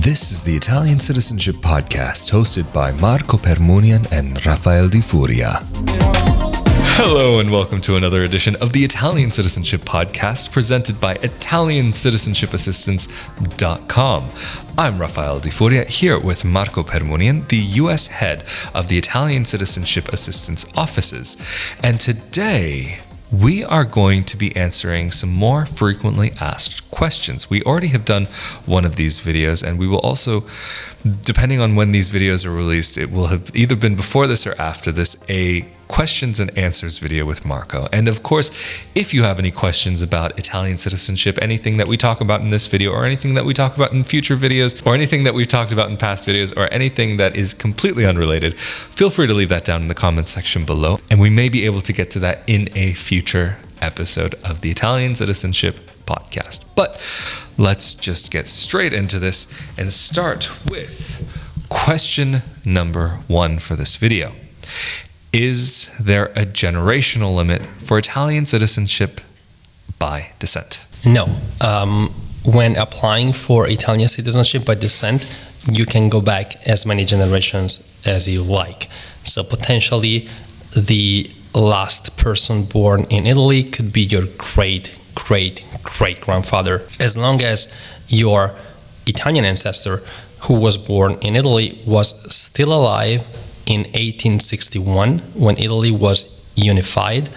This is the Italian Citizenship Podcast, hosted by Marco Permunian and Rafael di Furia. Hello and welcome to another edition of the Italian Citizenship Podcast, presented by Italiancitizenship.com. I'm Rafael di Furia, here with Marco Permunian, the U.S. head of the Italian Citizenship Assistance Offices. And today, we are going to be answering some more frequently asked questions. We already have done one of these videos, and we will also, depending on when these videos are released, it will have either been before this or after this, a questions and answers video with Marco. And of course, if you have any questions about Italian citizenship, anything that we talk about in this video, or anything that we talk about in future videos, or anything that we've talked about in past videos, or anything that is completely unrelated, feel free to leave that down in the comments section below, and we may be able to get to that in a future episode of the Italian Citizenship Podcast. But let's just get straight into this and start with question number 1 for this video. Is there a generational limit for Italian citizenship by descent? No. When applying for Italian citizenship by descent, you can go back as many generations as you like. So potentially, the last person born in Italy could be your great-great-great-grandfather, as long as your Italian ancestor who was born in Italy was still alive in 1861, when Italy was unified.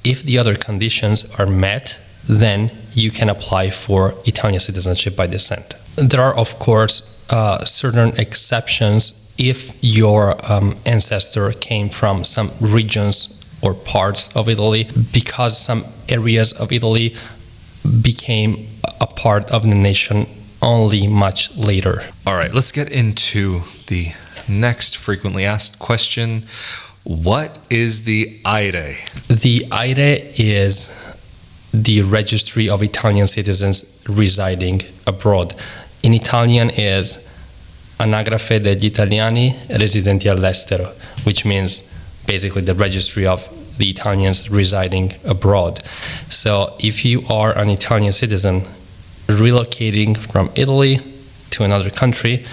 If the other conditions are met, then you can apply for Italian citizenship by descent. There are, of course, certain exceptions if your ancestor came from some regions or parts of Italy, because some areas of Italy became a part of the nation only much later. All right, let's get into the next frequently asked question. What is the AIRE? The AIRE is the registry of Italian citizens residing abroad. In Italian is Anagrafe degli Italiani residenti all'estero, which means basically the registry of the Italians residing abroad. So if you are an Italian citizen relocating from Italy to another country,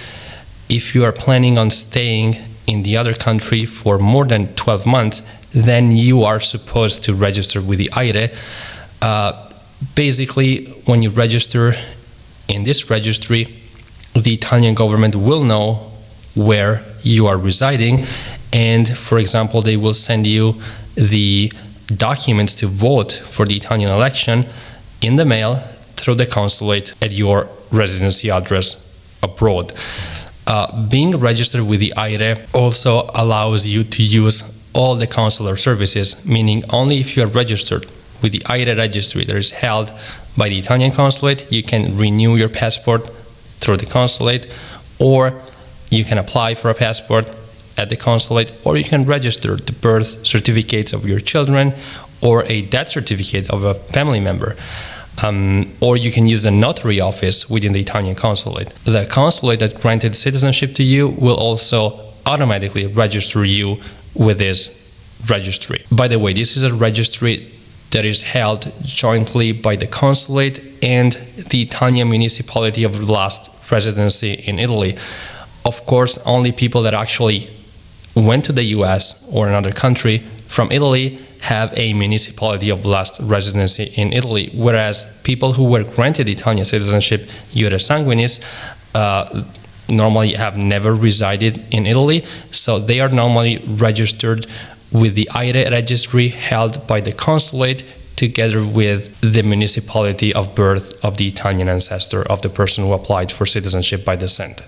if you are planning on staying in the other country for more than 12 months, then you are supposed to register with the AIRE. Basically, when you register in this registry, the Italian government will know where you are residing, and for example, they will send you the documents to vote for the Italian election in the mail through the consulate at your residency address abroad. Being registered with the AIRE also allows you to use all the consular services, meaning only if you are registered with the AIRE registry that is held by the Italian consulate, you can renew your passport through the consulate, or you can apply for a passport at the consulate, or you can register the birth certificates of your children or a death certificate of a family member. Or you can use the notary office within the Italian consulate. The consulate that granted citizenship to you will also automatically register you with this registry. By the way, this is a registry that is held jointly by the consulate and the Italian municipality of the last residency in Italy. Of course, only people that actually went to the US or another country from Italy have a municipality of last residency in Italy, whereas people who were granted Italian citizenship, iure sanguinis, normally have never resided in Italy, so they are normally registered with the AIRE registry held by the consulate together with the municipality of birth of the Italian ancestor of the person who applied for citizenship by descent.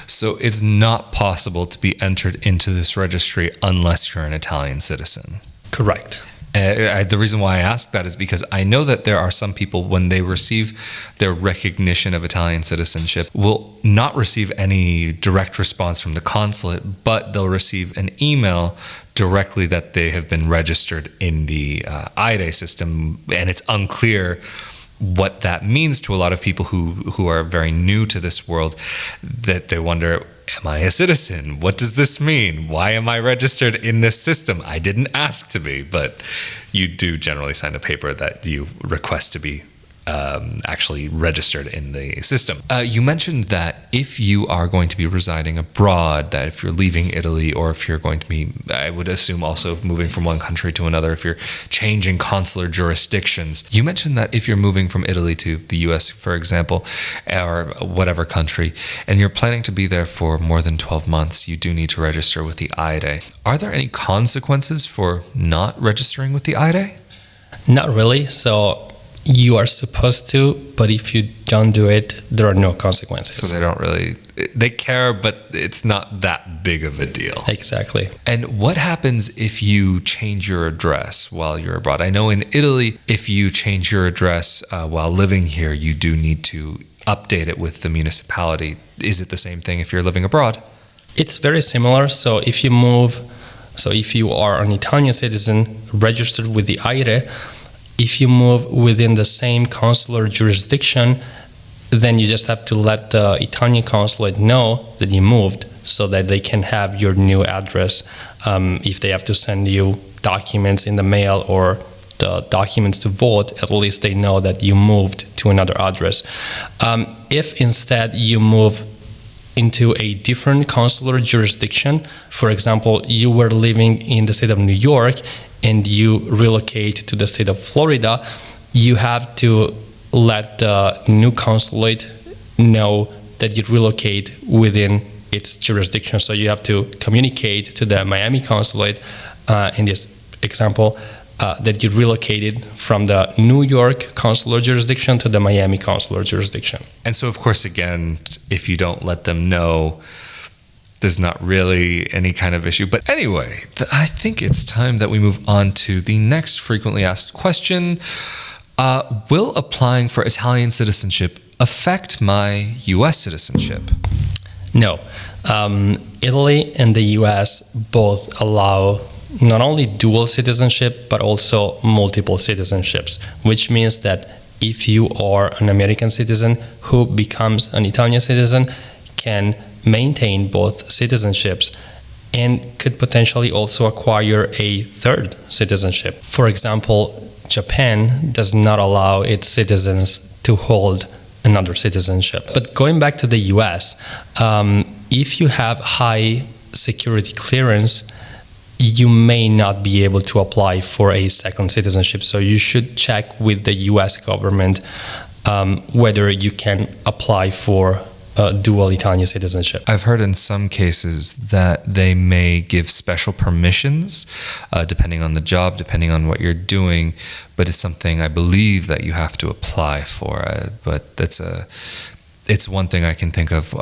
So it's not possible to be entered into this registry unless you're an Italian citizen. Correct. The reason why I ask that is because I know that there are some people, when they receive their recognition of Italian citizenship, will not receive any direct response from the consulate, but they'll receive an email directly that they have been registered in the AIRE system, and it's unclear what that means to a lot of people who are very new to this world, that they wonder, am I a citizen? What does this mean? Why am I registered in this system? I didn't ask to be, but you do generally sign a paper that you request to be actually registered in the system. You mentioned that if you are going to be residing abroad, that if you're leaving Italy, or if you're going to be, I would assume also moving from one country to another, if you're changing consular jurisdictions, you mentioned that if you're moving from Italy to the US, for example, or whatever country, and you're planning to be there for more than 12 months, you do need to register with the AIRE. Are there any consequences for not registering with the AIRE? Not really. So you are supposed to, but if you don't do it, there are no consequences. So they don't really, they care, but it's not that big of a deal. Exactly. And what happens if you change your address while you're abroad? I know in Italy, if you change your address while living here, you do need to update it with the municipality. Is it the same thing if you're living abroad? It's very similar. So if you move, so if you are an Italian citizen registered with the AIRE, if you move within the same consular jurisdiction, then you just have to let the Italian consulate know that you moved so that they can have your new address. If they have to send you documents in the mail or the documents to vote, at least they know that you moved to another address. If instead you move into a different consular jurisdiction, for example, you were living in the state of New York and you relocate to the state of Florida, you have to let the new consulate know that you relocate within its jurisdiction. So you have to communicate to the Miami consulate, in this example, that you relocated from the New York consular jurisdiction to the Miami consular jurisdiction. And so, of course, again, if you don't let them know, there's not really any kind of issue. But anyway, I think it's time that we move on to the next frequently asked question. Will applying for Italian citizenship affect my U.S. citizenship? No. Italy and the U.S. both allow not only dual citizenship, but also multiple citizenships, which means that if you are an American citizen who becomes an Italian citizen, can maintain both citizenships and could potentially also acquire a third citizenship. For example, Japan does not allow its citizens to hold another citizenship. But going back to the US, if you have high security clearance, you may not be able to apply for a second citizenship. So you should check with the US government whether you can apply for dual Italian citizenship. I've heard in some cases that they may give special permissions depending on the job, depending on what you're doing, but it's something I believe that you have to apply for. But it's one thing I can think of,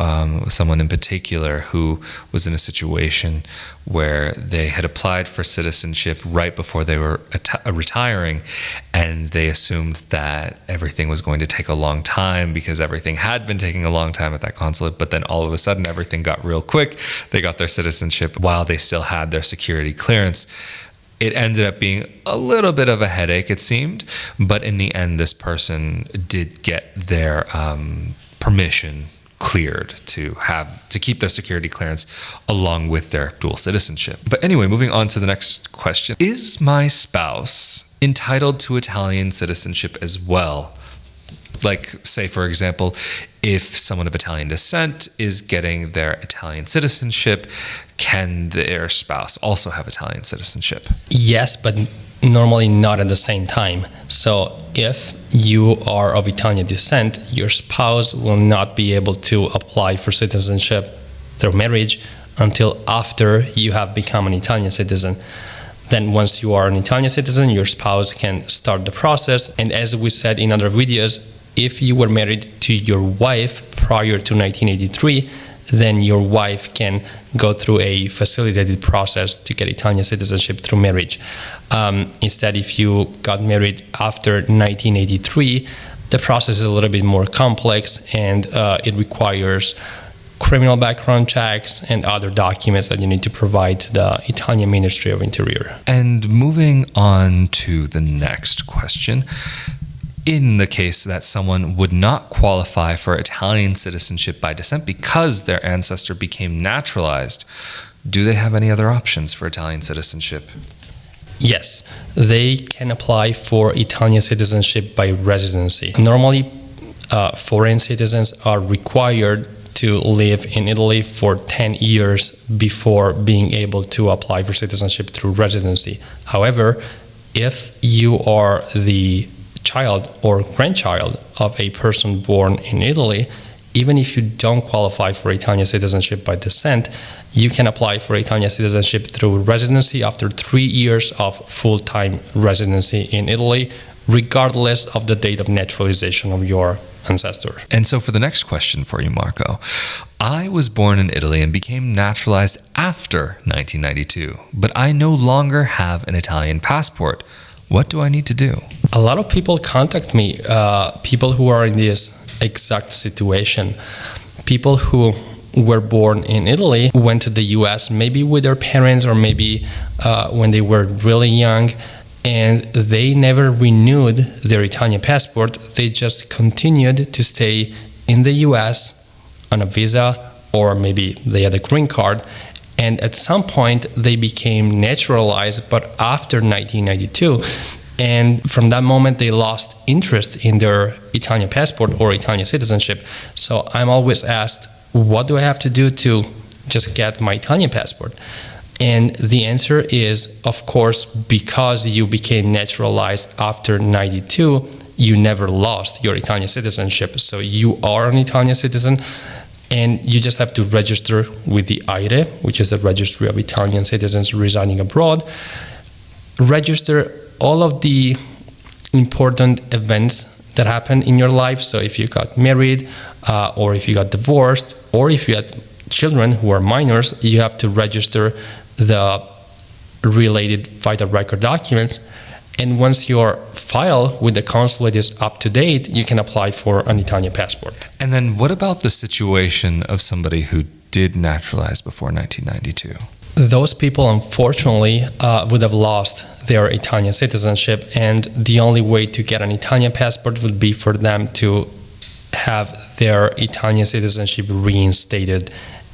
someone in particular who was in a situation where they had applied for citizenship right before they were retiring, and they assumed that everything was going to take a long time because everything had been taking a long time at that consulate, but then all of a sudden everything got real quick. They got their citizenship while they still had their security clearance. It ended up being a little bit of a headache, it seemed, but in the end, this person did get their permission cleared to keep their security clearance along with their dual citizenship. But anyway, moving on to the next question. Is my spouse entitled to Italian citizenship as well? Like, say, for example, if someone of Italian descent is getting their Italian citizenship, can their spouse also have Italian citizenship? Yes, but normally not at the same time. So if you are of Italian descent, your spouse will not be able to apply for citizenship through marriage until after you have become an Italian citizen. Then once you are an Italian citizen, your spouse can start the process. And as we said in other videos, if you were married to your wife prior to 1983, then your wife can go through a facilitated process to get Italian citizenship through marriage. Instead, if you got married after 1983, the process is a little bit more complex, and it requires criminal background checks and other documents that you need to provide to the Italian Ministry of Interior. And moving on to the next question. In the case that someone would not qualify for Italian citizenship by descent because their ancestor became naturalized, do they have any other options for Italian citizenship? Yes, they can apply for Italian citizenship by residency. Normally, foreign citizens are required to live in Italy for 10 years before being able to apply for citizenship through residency. However, if you are the child or grandchild of a person born in Italy, even if you don't qualify for Italian citizenship by descent, you can apply for Italian citizenship through residency after 3 years of full-time residency in Italy, regardless of the date of naturalization of your ancestor. And so for the next question for you, Marco, I was born in Italy and became naturalized after 1992, but I no longer have an Italian passport. What do I need to do? A lot of people contact me, people who are in this exact situation. People who were born in Italy went to the US, maybe with their parents or maybe when they were really young, and they never renewed their Italian passport. They just continued to stay in the US on a visa, or maybe they had a green card, and at some point they became naturalized, but after 1992. And from that moment, they lost interest in their Italian passport or Italian citizenship. So I'm always asked, what do I have to do to just get my Italian passport? And the answer is, of course, because you became naturalized after 92, you never lost your Italian citizenship. So you are an Italian citizen, and you just have to register with the AIRE, which is the Registry of Italian Citizens Residing Abroad. Register all of the important events that happen in your life. So if you got married, or if you got divorced, or if you had children who are minors, you have to register the related vital record documents. And once your file with the consulate is up to date, you can apply for an Italian passport. And then what about the situation of somebody who did naturalize before 1992? Those people, unfortunately, would have lost their Italian citizenship, and the only way to get an Italian passport would be for them to have their Italian citizenship reinstated,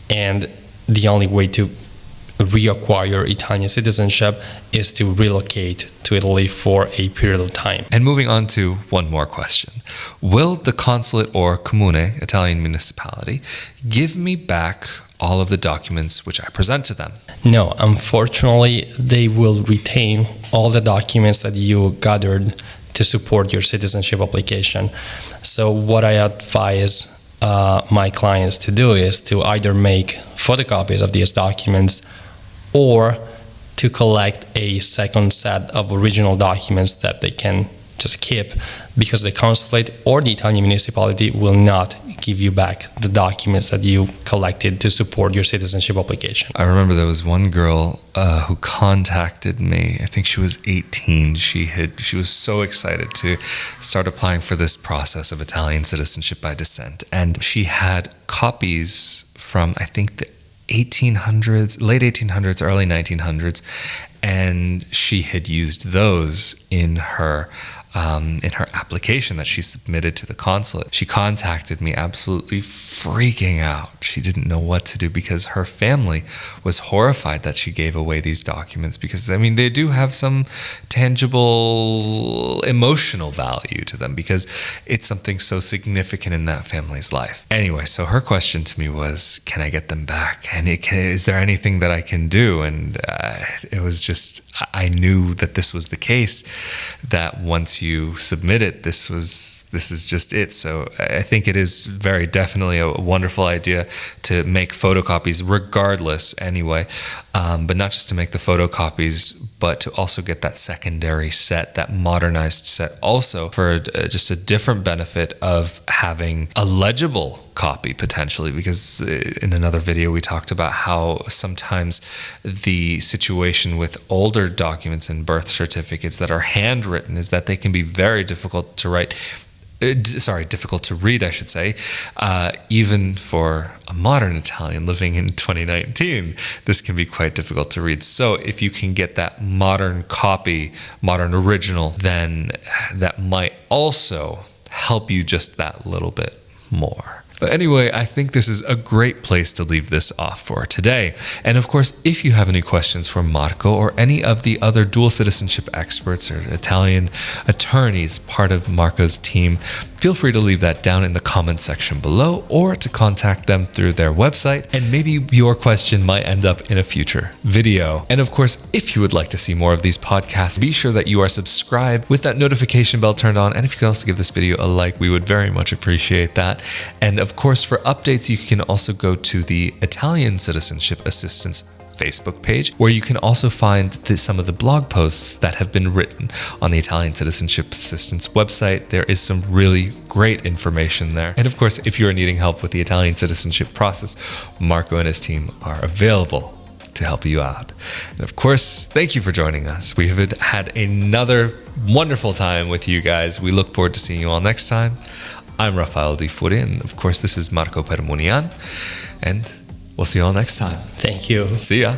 and the only way to reacquire Italian citizenship is to relocate to Italy for a period of time. And moving on to one more question. Will the consulate or comune, Italian municipality, give me back all of the documents which I present to them? No, unfortunately, they will retain all the documents that you gathered to support your citizenship application. So what I advise my clients to do is to either make photocopies of these documents or to collect a second set of original documents that they can just keep, because the consulate or the Italian municipality will not give you back the documents that you collected to support your citizenship application. I remember there was one girl who contacted me. I think she was 18. She was so excited to start applying for this process of Italian citizenship by descent, and she had copies from, I think, the 1800s, late 1800s, early 1900s, and she had used those in her application that she submitted to the consulate. She contacted me absolutely freaking out. She didn't know what to do because her family was horrified that she gave away these documents, because, I mean, they do have some tangible emotional value to them because it's something so significant in that family's life. Anyway, so her question to me was, can I get them back? And is there anything that I can do? And it was just, I knew that this was the case, that once you submit it, this is just it. So I think it is very definitely a wonderful idea to make photocopies regardless anyway, but not just to make the photocopies, but to also get that secondary set, that modernized set, also for just a different benefit of having a legible copy potentially, because in another video we talked about how sometimes the situation with older documents and birth certificates that are handwritten is that they can be very difficult to write. Difficult to read, I should say, even for a modern Italian living in 2019, this can be quite difficult to read. So if you can get that modern copy, modern original, then that might also help you just that little bit more. But anyway, I think this is a great place to leave this off for today. And of course, if you have any questions for Marco or any of the other dual citizenship experts or Italian attorneys part of Marco's team, feel free to leave that down in the comment section below or to contact them through their website, and maybe your question might end up in a future video. And of course, if you would like to see more of these podcasts, be sure that you are subscribed with that notification bell turned on. And if you could also give this video a like, we would very much appreciate that. And of course, for updates, you can also go to the Italian Citizenship Assistance Facebook page, where you can also find some of the blog posts that have been written on the Italian Citizenship Assistance website. There is some really great information there. And of course, if you are needing help with the Italian citizenship process, Marco and his team are available to help you out. And of course, thank you for joining us. We have had another wonderful time with you guys. We look forward to seeing you all next time. I'm Rafael di Furia, and of course, this is Marco Permunian, and we'll see you all next time. Thank you. See ya.